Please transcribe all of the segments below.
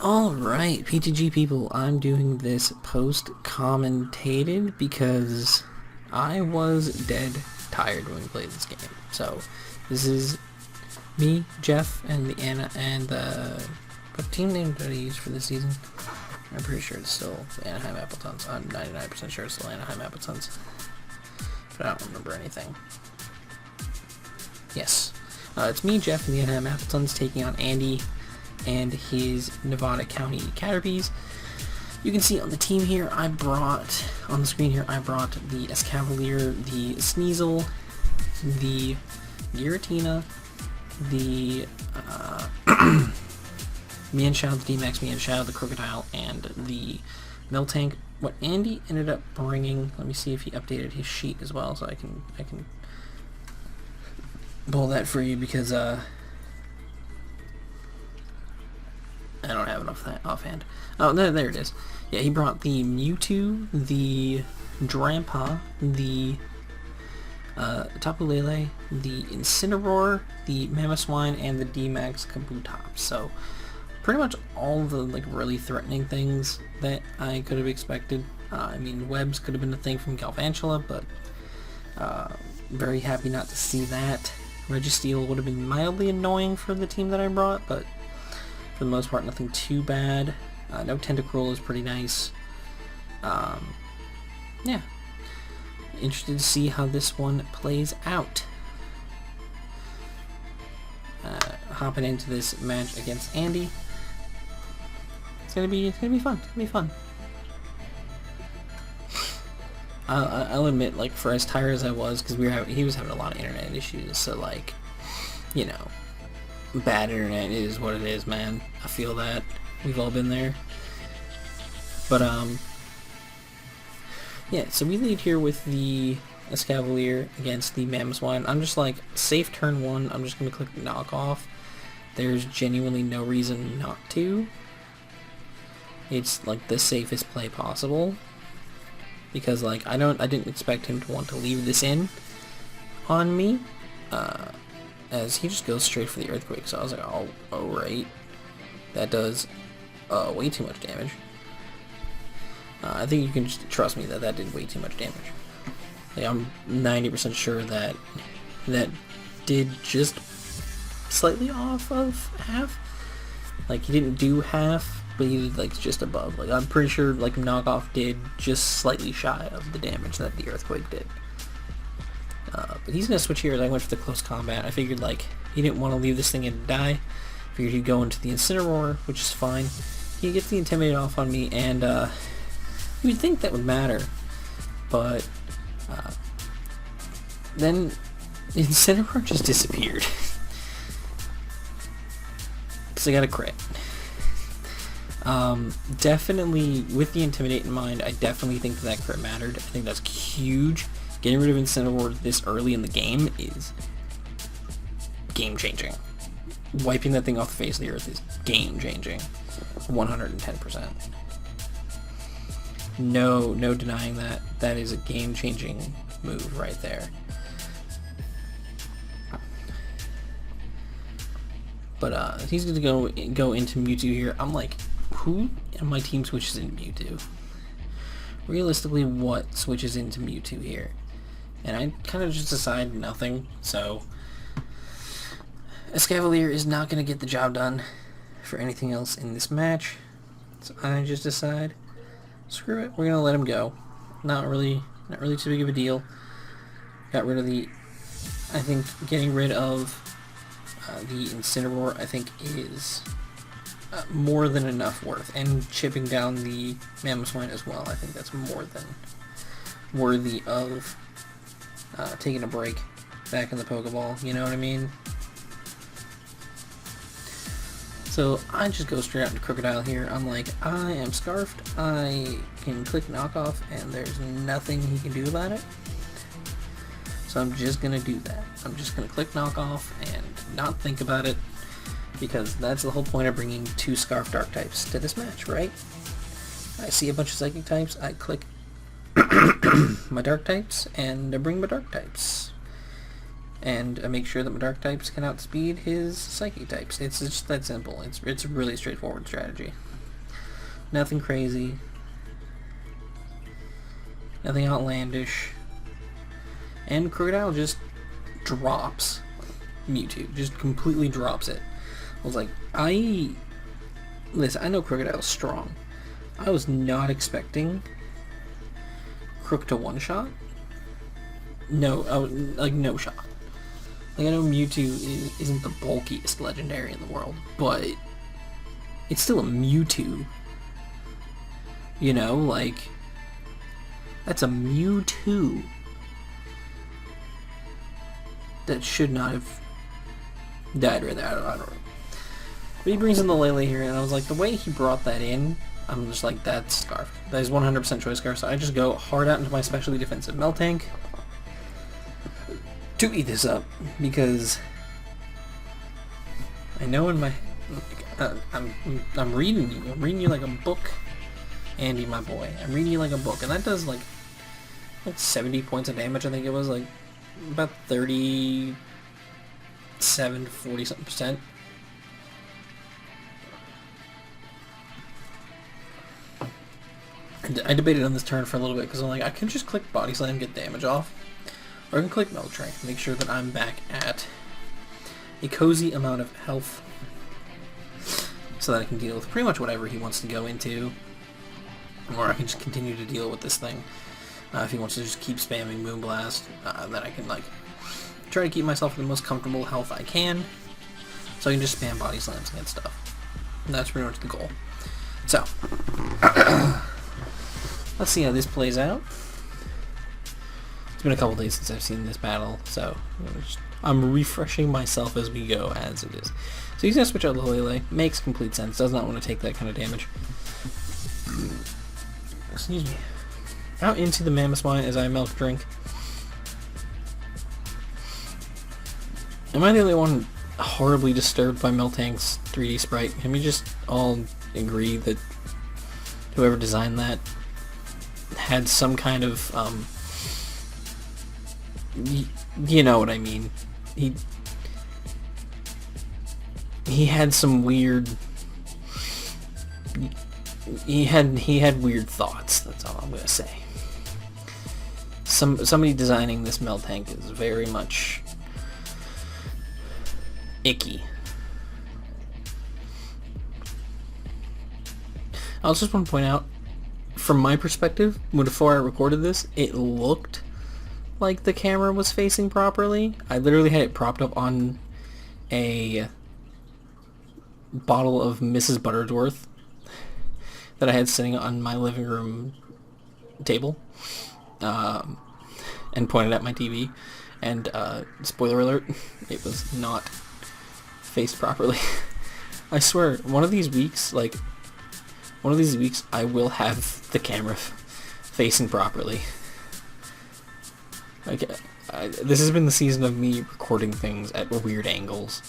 Alright, PTG people, I'm doing this post-commentated because I was dead tired when we played this game. So, this is me, Jeff, and the Anna, and what team name did I use for this season? I'm pretty sure it's still the Anaheim Appletons. I'm 99% sure it's still Anaheim Appletons. But I don't remember anything. Yes. It's me, Jeff, and the Anaheim Appletons taking on Andy and his Nevada County Caterpies. You can see on the team here, on the screen here, I brought the Escavalier, the Sneasel, the Giratina, the Mienshao, the D-Max Mienshao, the Crocodile, and the Miltank. What Andy ended up bringing, let me see if he updated his sheet as well, so I can pull that for you, because I don't have enough of that offhand. Oh, there it is. Yeah, he brought the Mewtwo, the Drampa, the Tapu Lele, the Incineroar, the Mamoswine, and the D-Max Kabutops. So, pretty much all the really threatening things that I could have expected. I mean, Webs could have been a thing from Galvantula, but very happy not to see that. Registeel would have been mildly annoying for the team that I brought, but for the most part, nothing too bad. No Tentacruel is pretty nice. Yeah. Interested to see how this one plays out. Hopping into this match against Andy. It's gonna be fun. It's gonna be fun. I'll admit, for as tired as I was, because he was having a lot of internet issues, so you know, bad internet is what it is, man. I feel that. We've all been there. But, yeah, so we lead here with the Escavalier against the Mamoswine. I'm just safe turn one. I'm just going to click knock off. There's genuinely no reason not to. It's, the safest play possible. Because, I didn't expect him to want to leave this in on me. As he just goes straight for the Earthquake, so I was like, oh right. That does way too much damage. I think you can just trust me that did way too much damage. I'm 90% sure that did just slightly off of half. He didn't do half, but he did just above. I'm pretty sure knockoff did just slightly shy of the damage that the Earthquake did. But he's going to switch here as I went for the close combat. I figured he didn't want to leave this thing in and die. Figured he'd go into the Incineroar, which is fine. He gets the Intimidate off on me, and you would think that would matter. But then Incineroar just disappeared. Because I got a crit. Definitely, with the Intimidate in mind, I definitely think that crit mattered. I think that's huge. Getting rid of Incineroar this early in the game is game-changing. Wiping that thing off the face of the earth is game-changing. 110%. No denying that. That is a game-changing move right there. But he's going to go into Mewtwo here. I'm who on my team switches into Mewtwo? Realistically, what switches into Mewtwo here? And I kind of just decided nothing, so Escavalier is not going to get the job done for anything else in this match. So I just decide, screw it, we're going to let him go. Not really too big of a deal. Got rid of I think getting rid of the Incineroar, I think, is more than enough worth. And chipping down the Mamoswine as well, I think that's more than worthy of taking a break back in the Pokeball, you know what I mean? So I just go straight out into Crocodile here. I'm I am Scarfed, I can click knockoff, and there's nothing he can do about it. So I'm just going to do that. I'm just going to click knockoff and not think about it, because that's the whole point of bringing two Scarf Dark types to this match, right? I see a bunch of Psychic types, I click my Dark types, and I bring my Dark types. and make sure that my dark types can outspeed his psychic types. It's just that simple. It's a really straightforward strategy. Nothing crazy. Nothing outlandish. And Crocodile just drops Mewtwo. Just completely drops it. I was like, listen, I know Crocodile's strong. I was not expecting Crook to one-shot. No, like, no shot. Like, I know Mewtwo isn't the bulkiest legendary in the world, but it's still a Mewtwo. You know, like, that's a Mewtwo that should not have died right there. I don't know. But he brings in the Lele here, and I was like, the way he brought that in, I'm just like, that's Scarf. That is 100% Choice Scarf, so I just go hard out into my specially defensive Meltank to eat this up, because I know in my... I'm reading you. I'm reading you like a book, Andy, my boy. I'm reading you like a book, and that does like 70 points of damage, I think it was, like about 37 to 40 something percent. I debated on this turn for a little bit because I'm like, I can just click Body Slam, get damage off, or I can click Meltank, make sure that I'm back at a cozy amount of health so that I can deal with pretty much whatever he wants to go into, or I can just continue to deal with this thing. If he wants to just keep spamming Moonblast, then I can like try to keep myself in the most comfortable health I can, so I can just spam Body Slams against stuff. And that's pretty much the goal. So, let's see how this plays out. It's been a couple days since I've seen this battle, so I'm refreshing myself as we go as it is. So he's going to switch out the Lele. Makes complete sense. Does not want to take that kind of damage. Excuse me. Out into the Mamoswine as I milk drink. Am I the only one horribly disturbed by Meltank's 3D sprite? Can we just all agree that whoever designed that had some kind of, you know what I mean. He had some weird, he had weird thoughts, that's all I'm gonna say. Somebody designing this Meltank is very much icky. I also just want to point out, from my perspective, before I recorded this, it looked like the camera was facing properly. I literally had it propped up on a bottle of Mrs. Buttersworth that I had sitting on my living room table, and pointed at my TV, and spoiler alert, it was not faced properly. I swear, one of these weeks I will have the camera facing properly. Like, this has been the season of me recording things at weird angles.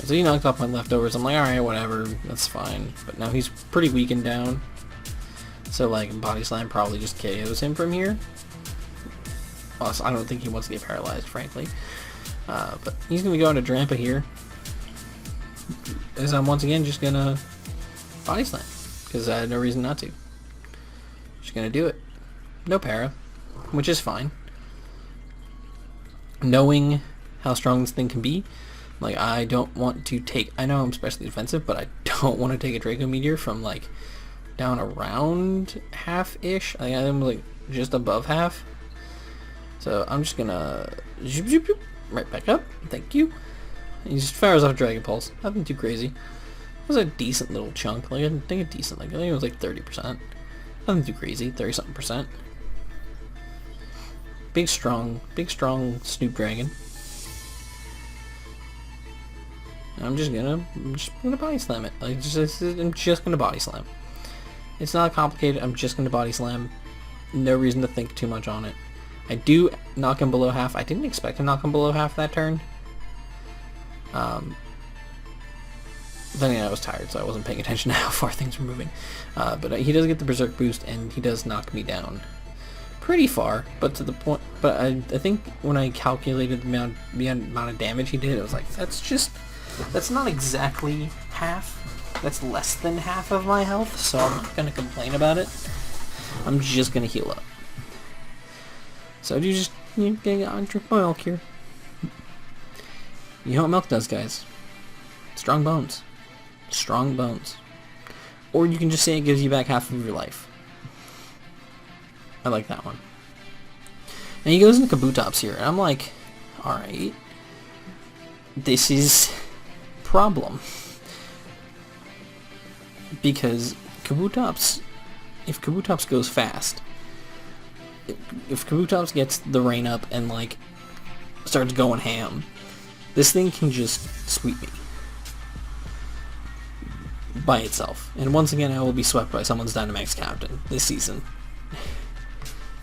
So he knocked off my leftovers. I'm like, alright, whatever, that's fine. But now he's pretty weakened down. So, like, Body Slam probably just KOs him from here. Also, I don't think he wants to get paralyzed, frankly. But he's going to go into Drampa here. As I'm once again just going to Body Slam. Because I had no reason not to. Just going to do it. No para. Which is fine. Knowing how strong this thing can be, like, I don't want to take... I know I'm specially defensive, but I don't want to take a Draco Meteor from, like, down around half-ish. I think I'm, like, just above half. So I'm just gonna... Zoop, zoop, zoop, right back up. Thank you. He just fires off Dragon Pulse. Nothing too crazy. It was a decent little chunk. Like, I think a decent, like, I think it was like 30%. Nothing too crazy. 30-something%. Big strong Snoop Dragon. I'm just gonna Body Slam it. Like, I'm just gonna Body Slam. It's not complicated. I'm just gonna Body Slam. No reason to think too much on it. I do knock him below half. I didn't expect to knock him below half that turn. Then again, I was tired, so I wasn't paying attention to how far things were moving. But he does get the Berserk boost, and he does knock me down pretty far, but to the point. But I think when I calculated the amount of damage he did, it was like, that's not exactly half. That's less than half of my health, so I'm not gonna complain about it. I'm just gonna heal up. So you just drink my milk here. You know what milk does, guys? Strong bones. Strong bones. Or you can just say it gives you back half of your life. I like that one. And he goes into Kabutops here, and I'm like, alright. This is problem. Because Kabutops, if Kabutops goes fast, if Kabutops gets the rain up and like starts going ham, this thing can just sweep me by itself. And once again, I will be swept by someone's Dynamax captain this season.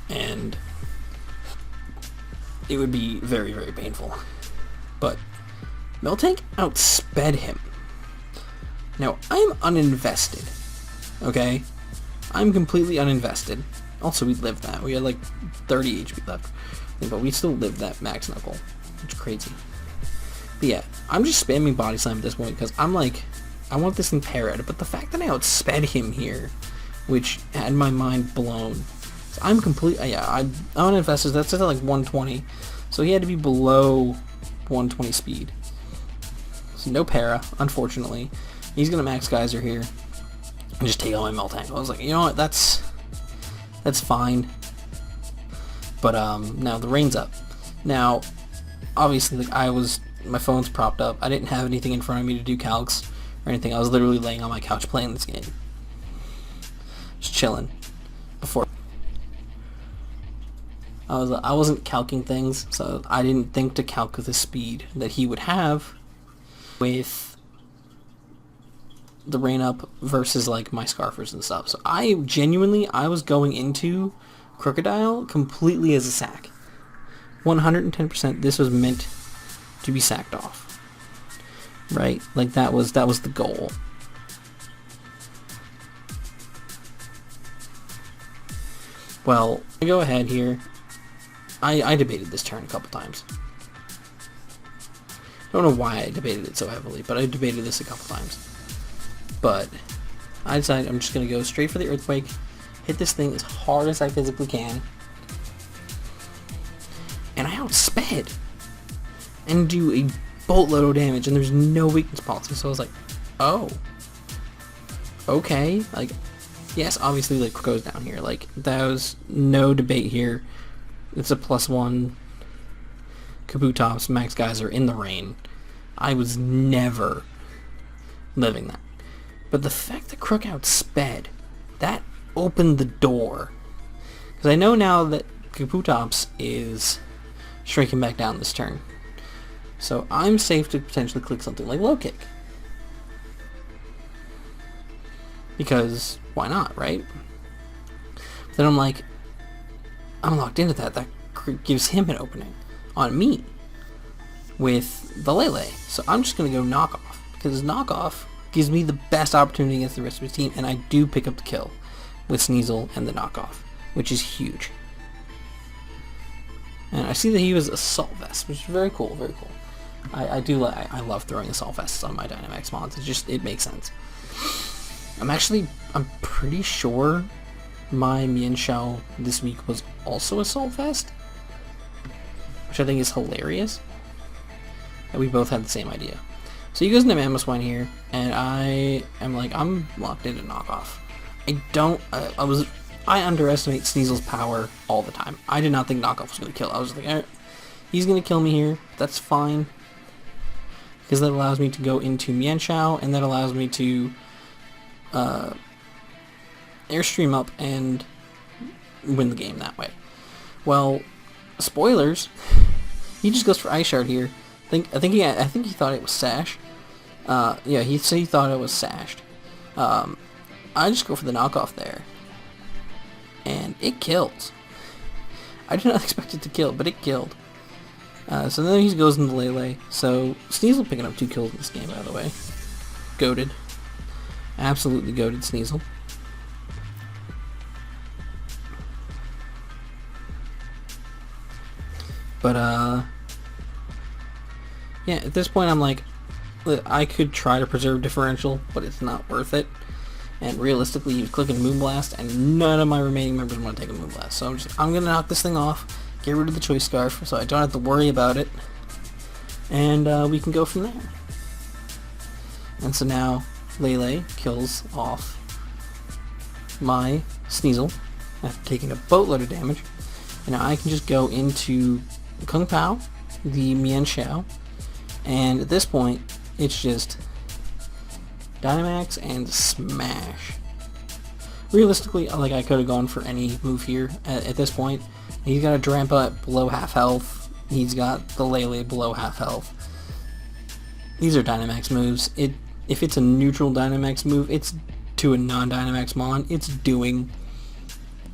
And it would be very, very painful. But Miltank outsped him. Now, I'm uninvested. Okay? I'm completely uninvested. Also, we lived that. We had like 30 HP left. But we still lived that max knuckle. Which is crazy. But yeah, I'm just spamming Body Slam at this point because I'm like, I want this thing parried. But the fact that I outsped him here, which had my mind blown. So I'm I'm uninvested. That's at like 120. So he had to be below 120 speed. So no para, unfortunately. He's gonna max Geyser here and just take all my Miltank. I was like, you know what, that's fine. But now the rain's up. Now, obviously, like my phone's propped up. I didn't have anything in front of me to do calcs or anything. I was literally laying on my couch playing this game, just chilling. Before I wasn't calcing things, so I didn't think to calc the speed that he would have with the rain up versus like my Scarfers and stuff. So I was going into Crocodile completely as a sack. 110%. This was meant to be sacked off, right? Like that was the goal. Well, I go ahead here. I debated this turn a couple times. Don't know why I debated it so heavily, but I debated this a couple times. But I decided I'm just going to go straight for the Earthquake, hit this thing as hard as I physically can, and I outsped and do a boatload of damage, and there's no weakness policy. So I was like, oh, okay. Like, yes, obviously, like, goes down here. Like, there was no debate here. It's a +1 Kabutops, Max Geyser in the rain. I was never living that. But the fact that Crook outsped, that opened the door. Because I know now that Kabutops is shrinking back down this turn. So I'm safe to potentially click something like Low Kick. Because why not, right? But then I'm like, I'm locked into that. That gives him an opening on me with the Lele. So I'm just going to go Knockoff. Because Knockoff gives me the best opportunity against the rest of his team, and I do pick up the kill with Sneasel and the Knockoff, which is huge. And I see that he was Assault Vest, which is very cool, very cool. I love throwing Assault Vests on my Dynamax mons. It makes sense. I'm pretty sure my Mienshao this week was also Assault Vest, which I think is hilarious. And we both had the same idea. So he goes into Mamoswine here, and I'm locked into Knockoff. I underestimate Sneasel's power all the time. I did not think Knockoff was going to kill. I was like, alright, he's going to kill me here. That's fine. Because that allows me to go into Mienshao, and that allows me to Airstream up and win the game that way. Well, spoilers, he just goes for Ice Shard here. I think he thought it was Sash. Yeah, he said he thought it was Sashed. I just go for the Knockoff there. And it kills. I did not expect it to kill, but it killed. So then he goes into Lele. So Sneasel picking up 2 kills in this game, by the way. Goated. Absolutely goated Sneasel. But, yeah, at this point I'm like, I could try to preserve differential, but it's not worth it. And realistically, you click a Moonblast, and none of my remaining members want to take a Moonblast. So I'm going to knock this thing off, get rid of the Choice Scarf, so I don't have to worry about it. And we can go from there. And so now, Lele kills off my Sneasel after taking a boatload of damage. And now I can just go into Kung Pao, the Mian Xiao, and at this point, it's just Dynamax and Smash. Realistically, like, I could have gone for any move here at this point. He's got a Drampa at below half health. He's got the Lele below half health. These are Dynamax moves. If it's a neutral Dynamax move, it's to a non-Dynamax Mon. It's doing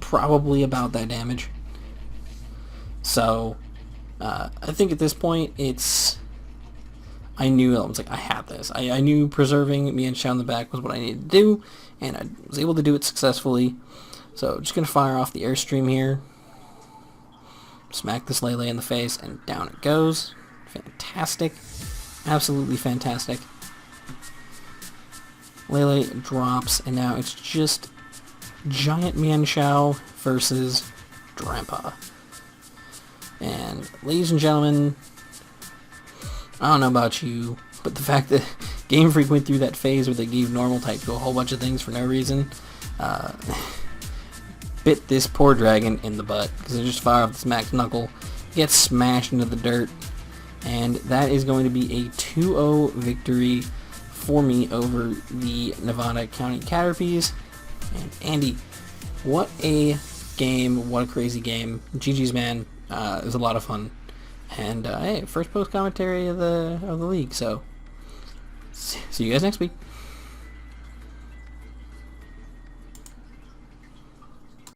probably about that damage. So, I think at this point, I knew, I was like, I had this. I knew preserving Mian Xiao in the back was what I needed to do, and I was able to do it successfully. So, just going to fire off the Airstream here. Smack this Lele in the face, and down it goes. Fantastic. Absolutely fantastic. Lele drops, and now it's just Giant Mian Xiao versus Drampa. And, ladies and gentlemen, I don't know about you, but the fact that Game Freak went through that phase where they gave normal type to a whole bunch of things for no reason, bit this poor dragon in the butt, because they just fire off this Max Knuckle, gets smashed into the dirt, and that is going to be a 2-0 victory for me over the Nevada County Caterpies. And Andy, what a game, what a crazy game. GG's, man. It was a lot of fun. And hey, first post commentary of the league. So see you guys next week.